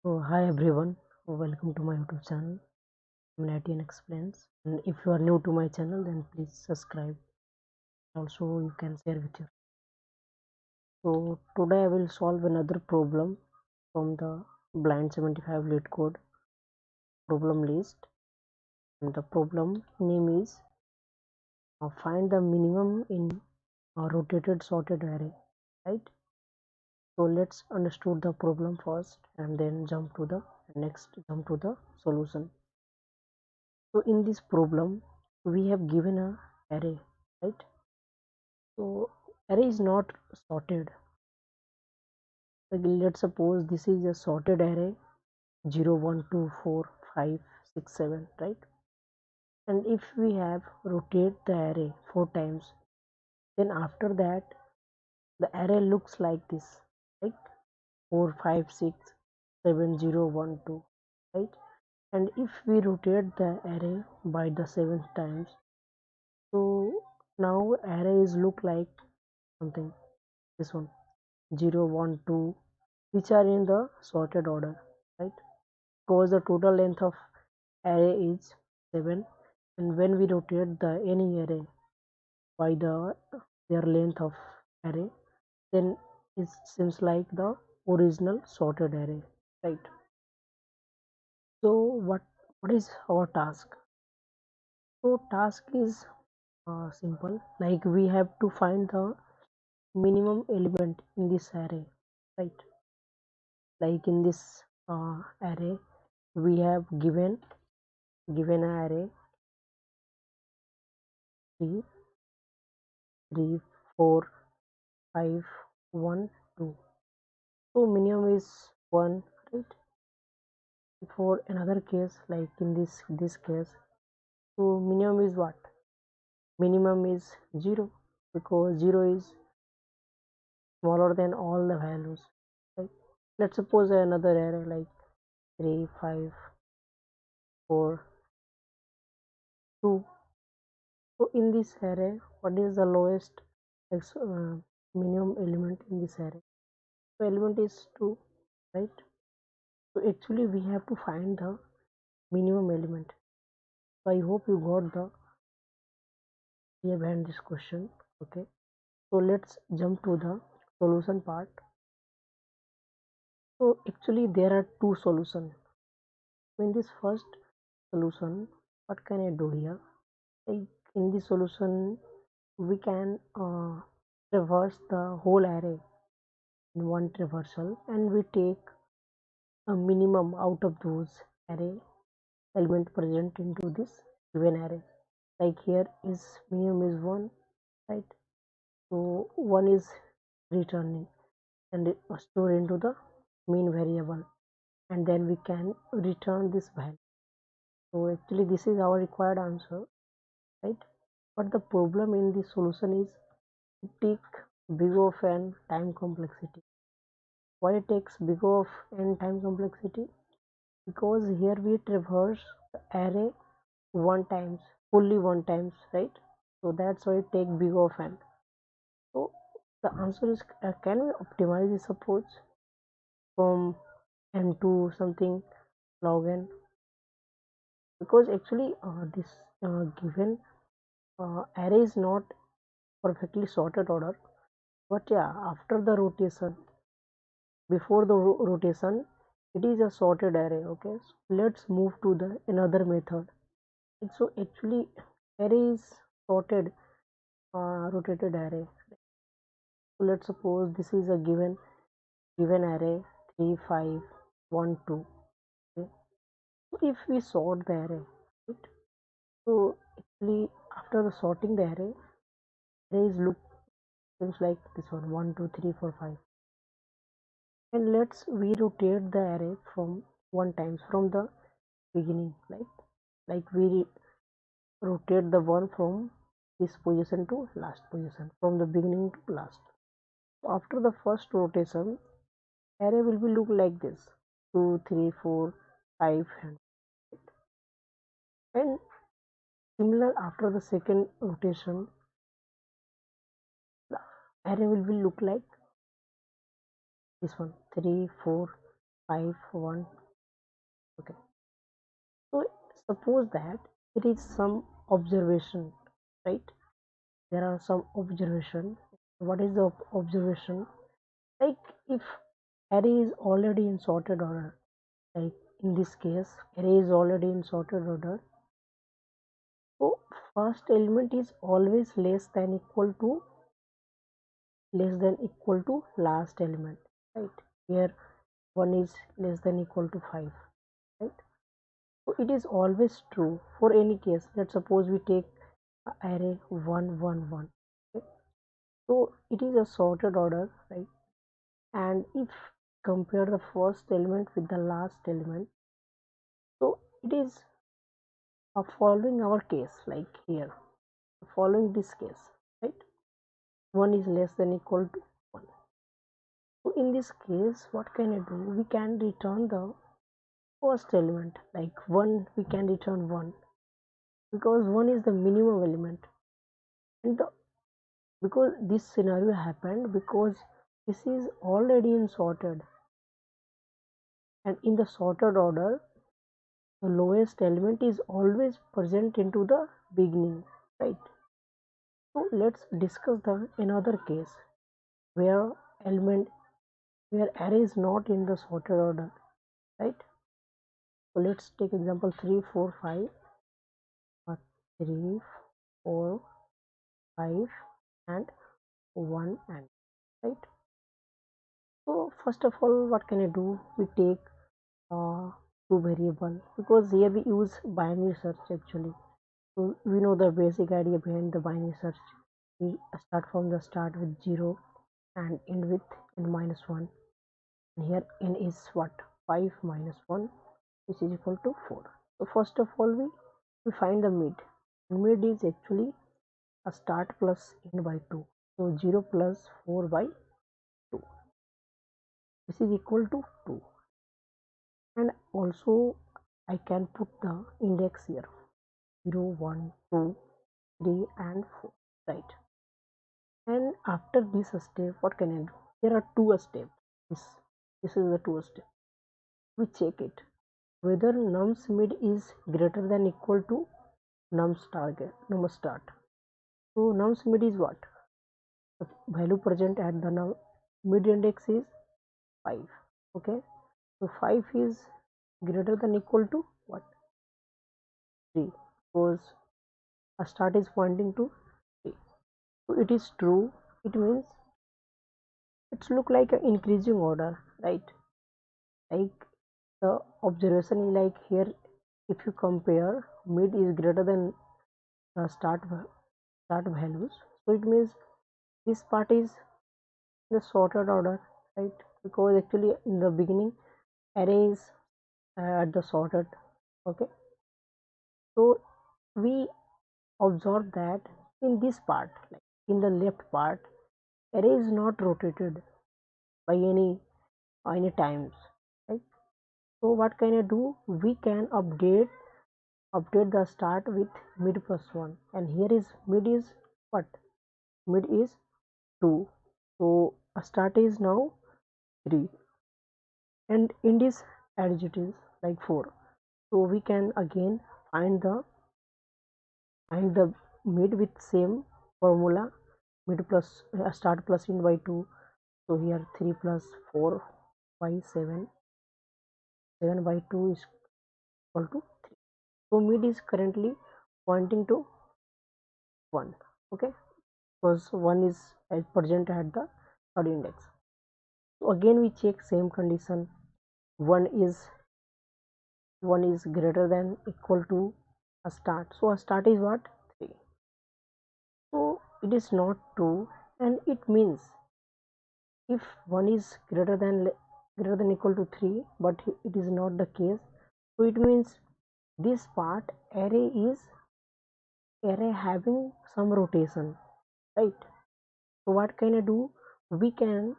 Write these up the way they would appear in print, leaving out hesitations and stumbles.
So hi everyone, welcome to my YouTube channel. I'm Natian Explains. And if you are new to my channel, then please subscribe. Also, you can share with your. So today I will solve another problem from the Blind 75 lead code problem list. And the problem name is find the minimum in a rotated sorted array. Right. So let's understood the problem first, and then jump to the solution. So in this problem, we have given a array, right? So array is not sorted. Like let's suppose this is a sorted array 0, 1, 2, 4, 5, 6, 7, right? And if we have rotate the array 4 times, then after that the array looks like this, right? 4, 5, 6, 7, 0, 1, 2, right? And if we rotate the array by the 7th times, so now arrays look like something, this one 0, 1, 2, which are in the sorted order, right? Because the total length of array is 7, and when we rotate the any array by their length of array, then it seems like the original sorted array, right? So what is our task? So task is simple, like we have to find the minimum element in this array, right? Like in this array we have given an array 3, 3, 4, 5, 1, 2. So minimum is 1, right? For another case, like in this case, so minimum is what? Minimum is 0, because 0 is smaller than all the values, right? Let's suppose another array like 3, 5, 4, 2. So in this array, what is the lowest minimum element in this array? So element is 2, right? So actually we have to find the minimum element. So I hope you got the idea behind this question. Okay, so let's jump to the solution part. So actually there are two solutions. In this first solution, what can I do here? Like in this solution, we can traverse the whole array in one traversal, and we take a minimum out of those array element present into this given array. Like here is minimum is 1, right? So 1 is returning and stored into the main variable, and then we can return this value. So actually this is our required answer, right? But the problem in this solution is it takes big of n time complexity. Why it takes big of n time complexity? Because here we traverse the array one times, fully one times, right? So that's why it take big of n. So the answer is, can we optimize this approach from n to something log n? Because actually this given array is not perfectly sorted order, but yeah, after the rotation, before the rotation, it is a sorted array. Okay, so let's move to the another method. So actually array is sorted rotated array. So let's suppose this is a given array 3, 5, 1, 2. Okay, so if we sort the array, right? So actually after the sorting the arrays look things like this one 1, 2, 3, 4, 5. And let's we rotate the array from one times from the beginning, like we rotate the one from this position to last position, from the beginning to last. So after the first rotation, array will be look like this 2, 3, 4, 5, and similar after the second rotation, the array will be look like this one 3, 4, 5 1. Okay, so suppose that it is some observation, right? There are some observation. What is the observation? Like if array is already in sorted order, like in this case array is already in sorted order, so first element is always less than equal to last element, right? Here 1 is less than equal to 5, right? So it is always true for any case. Let's suppose we take array 1 1 1, okay? So it is a sorted order, right? And if compare the first element with the last element, so it is following our case, like here following this case, right? 1 is less than equal to 1. So in this case what can I do? We can return the first element, like 1 we can return 1, because 1 is the minimum element. And because this scenario happened because this is already in sorted, and in the sorted order the lowest element is always present into the beginning, right? So let's discuss the another case where element where array is not in the sorted order, right? So let's take example 3 4 5, or 3 4 5 and 1 and, right? So first of all what can I do? We take two variable, because here we use binary search actually. So we know the basic idea behind the binary search. We start from the start with 0 and end with n minus 1, and here n is what? 5 minus 1, which is equal to 4. So first of all we find the mid, and mid is actually a start plus n by 2, so 0 plus 4 by 2, this is equal to 2. And also I can put the index here, 0 1 2 3 and 4, right? And after this step what can I do? There are two steps. This is the two step. We check it whether nums mid is greater than equal to num start. So nums mid is what? The value present at the mid index is 5, okay? So 5 is greater than equal to what? 3, because a start is pointing to 3. So it is true. It means it's look like an increasing order, right? Like the observation is like here, if you compare mid is greater than the start values, so it means this part is the sorted order, right? Because actually in the beginning array is at the sorted, okay? So we observe that in this part, like in the left part, array is not rotated by any times, right? So what can I do? We can update the start with mid plus 1, and here is mid is what? Mid is 2, so a start is now 3, and end is adjectives like 4. So we can again find the mid with same formula, mid plus start plus end by 2. So here 3 plus 4 by 7, 7 by 2 is equal to 3. So mid is currently pointing to 1, okay? Because 1 is present at the third index. So again we check same condition, 1 is 1 is greater than equal to a start, so a start is what? 3. So it is not true, and it means if 1 is greater than equal to 3, but it is not the case, so it means this part array having some rotation, right? So what can I do? We can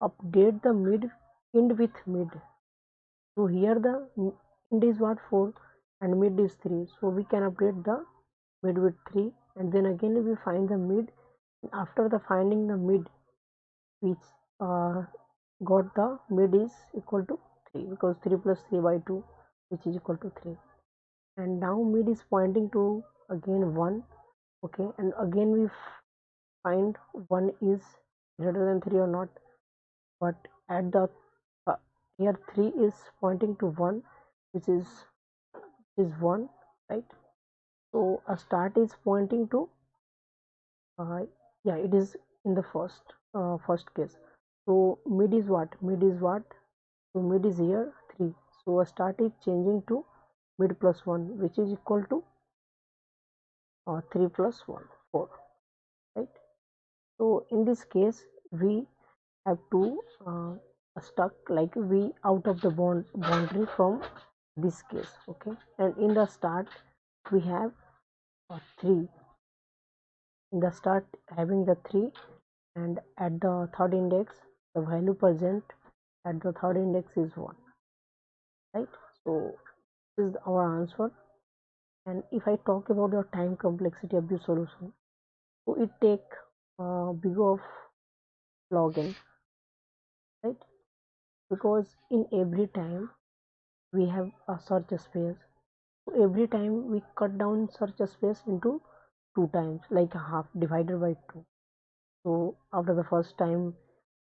update the end with mid. So here the end is what? 4, and mid is 3, so we can update the mid with 3, and then again we find the mid. After the finding the mid, which got the mid is equal to 3 because 3 plus 3 by 2 which is equal to 3. And now mid is pointing to again 1. Okay, and again we find 1 is greater than 3 or not, but at the uh, here 3 is pointing to 1, which is 1, right? So a start is pointing to uh, yeah, it is in the first case. So mid is what? So mid is here 3. So a start is changing to mid plus 1, which is equal to 3 plus 1, 4, right? So in this case, we have to stuck like we out of the boundary from this case. Okay, and in the start we have 3. In the start having the 3, and at the third index the value present at the third index is 1, right? So this is our answer. And if I talk about the time complexity of the solution, so it take big of log n, right? Because in every time we have a search space, so every time we cut down search space into 2 times, like a half divided by 2. So after the first time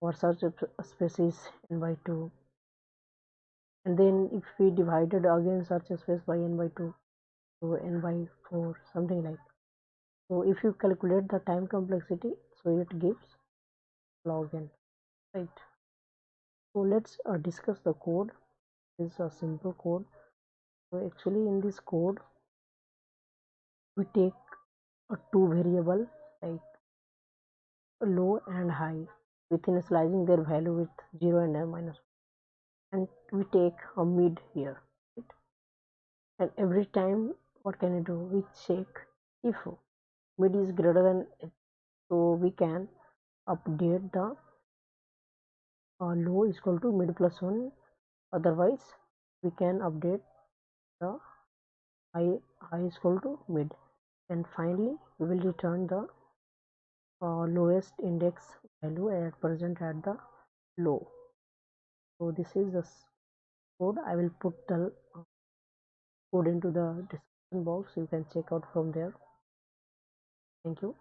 our search space is n by 2, and then if we divided again search space by n by 2, so n by 4, something like. So if you calculate the time complexity, so it gives log n, right? So let's discuss the code. This is a simple code. So actually in this code we take a two variable like low and high, within slicing their value with 0 and n minus 1, and we take a mid here, right? And every time what can we do? We check if mid is greater than it, so we can update the low is equal to mid plus 1, otherwise we can update the high is equal to mid, and finally we will return the lowest index value at present at the low. So this is the code. I will put the code into the description box, you can check out from there. Thank you.